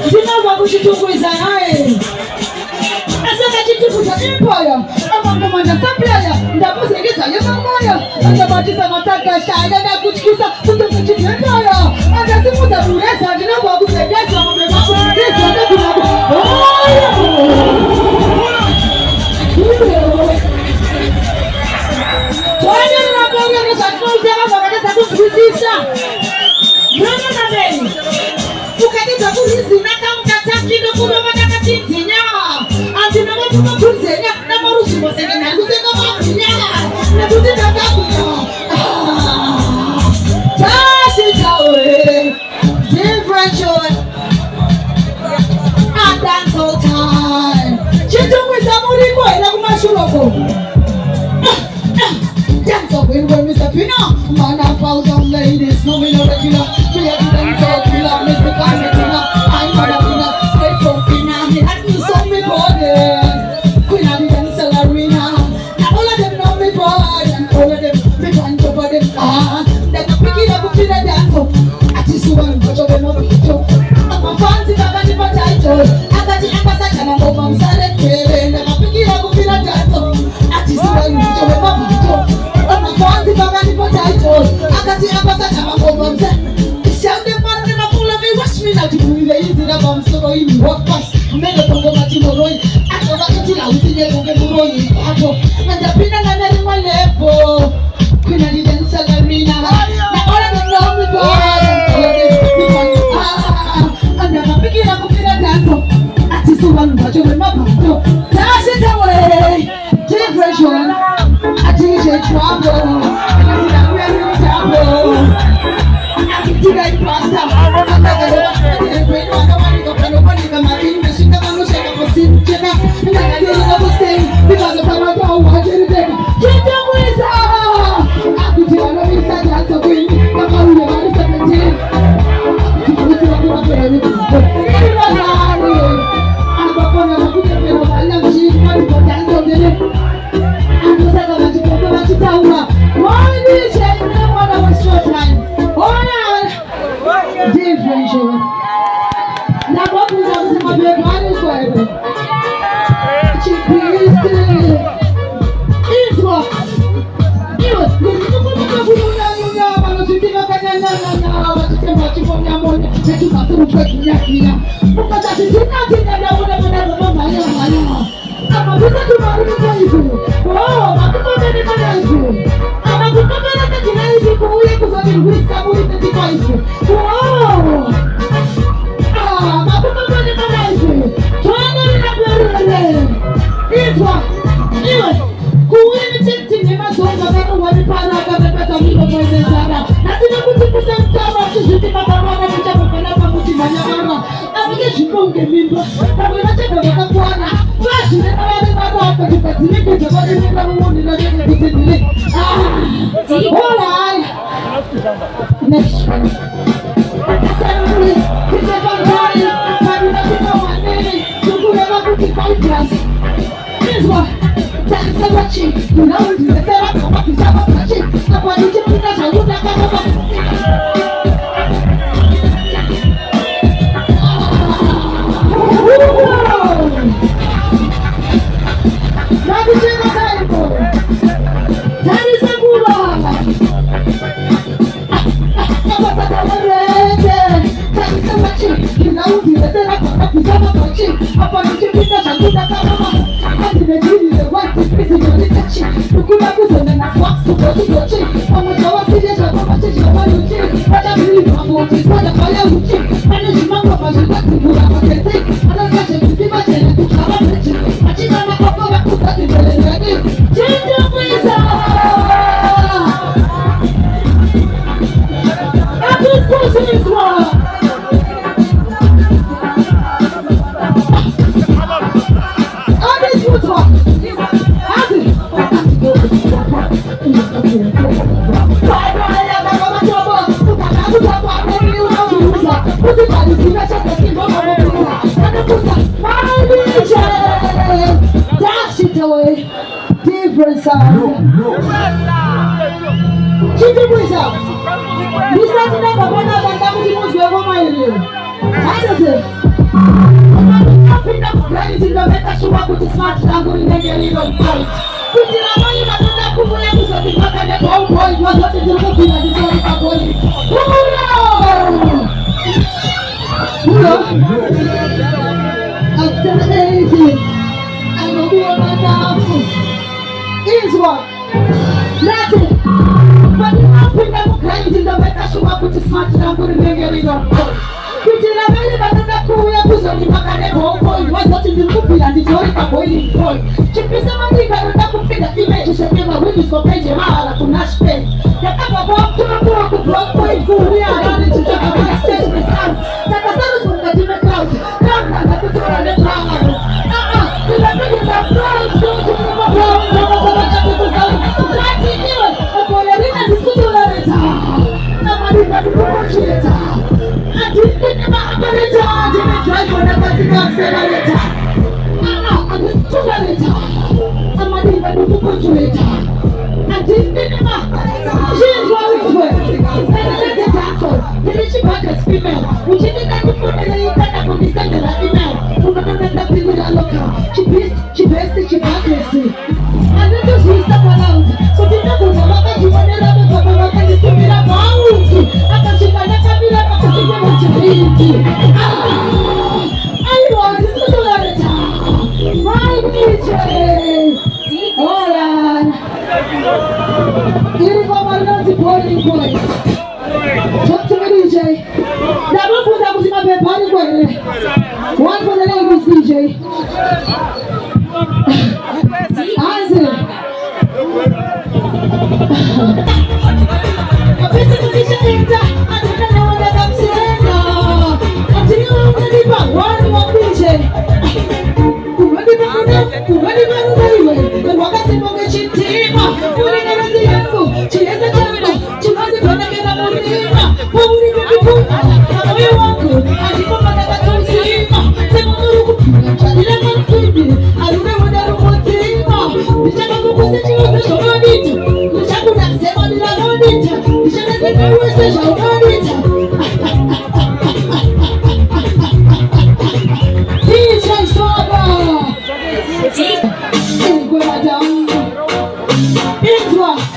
ndinova kuchitungwiza naye asaka chitukuza empire amakomanda supplier ndamuzengeza yemamoya andabatisa matakashaya nakutyisa kutokuchitendaya andasimuza bureza ndinova kusengeza mumemakuiza kuzwisisa mwana nabeni ukatedza kurizina kamukatakindo kurova takatinzinya andinavatuka kuzenya namaruzvimosenge nandusenga makunya nekuti ndakakuya tasitawe differential adance all time Chitungwiza muriko hera kumashuroko dance up in where Mr. Pina man I fall down ladies no me no regular me a dance up killer Mr. Pina I'm not a Pina straight from Pina me had me so me body Queen of the dance arena now all of them know me boy and all of them me want to body they can pick it up to the dance up I just want to show them up I'm a fancy baggy potato I got the ambassador and I'm over salad kere they can pick it up to the dance up I just want to show them up Fancy baggy potatoes, I got the ambassador of home. Shout them man, them a pull of me, watch me now to do the easy bomb so you walk past. Men of Congo Machimoroi, I don't like to tell you to get Muroi, and the Pina and my level. Queen of the dance arena, now all of them know me boy. And I'm picking up a dance. I just want to show them up. Dash it away, take pressure. I DJ trouble, I see that we're in trouble. I can see that pasta. I'm not going to great one. Nobody can make me. She never knows she can proceed. She never, and I didn't understand because of how I go. I didn't take Chitungwiza. I could tell her we said that's a queen. Come on, we're only 17. Chitungwiza, I'm very good. It was hard. I'm a fun of a good girl. I love she's money for dance on the day. Why do you say you don't want to waste your time? Oh, differential. Now, what is up to my baby? What is going on? It's what? Next one. This one. That's a watching. You know, the therapy is a watching. I want you to put us on the different sound. Chitungwiza. This is not the one that I'm going to How does it? Crazy, the better show up with the smart tango in the little point. Put in a money that the Kumu is at the back of the ball boy, was not in the looking at the story of body. After 18, I will do a man. Is what? That's it. But the African crazy, the better show up with the smart tango in the little point. Kutila mbele batata kuya kuzoni makane boy wasati ndikupila nditori ka boiling point chipisa mandika ndo kupida image shekema wini skopeje mara kuna space yakaba bomb to block point kuya rani tutaka pastage the sun taka sana sunga jime cloud na kutora le crowd ila mbele na crowd don't you know blow kati niwe okole rina diskutula leta na madika tukuchileta I just think about the charge and the drive when I was in the accelerator. I just took a letter. I'm not even going to put you later. I just think about she's worried with. Instead of letting tackle, the little back is female. Which is that you put in the back of the center of email. Who got that thing with a locker. She pissed, she back is. I need to see someone out. But you know, what I do when I love it, but I can keep it up. I can see my neck. I want to learn it. My DJ. Hold on. Here come another boiling point. Talk to me, DJ. That one for that was in my bed. One for the ladies, DJ. Answer. A visit to the center. It's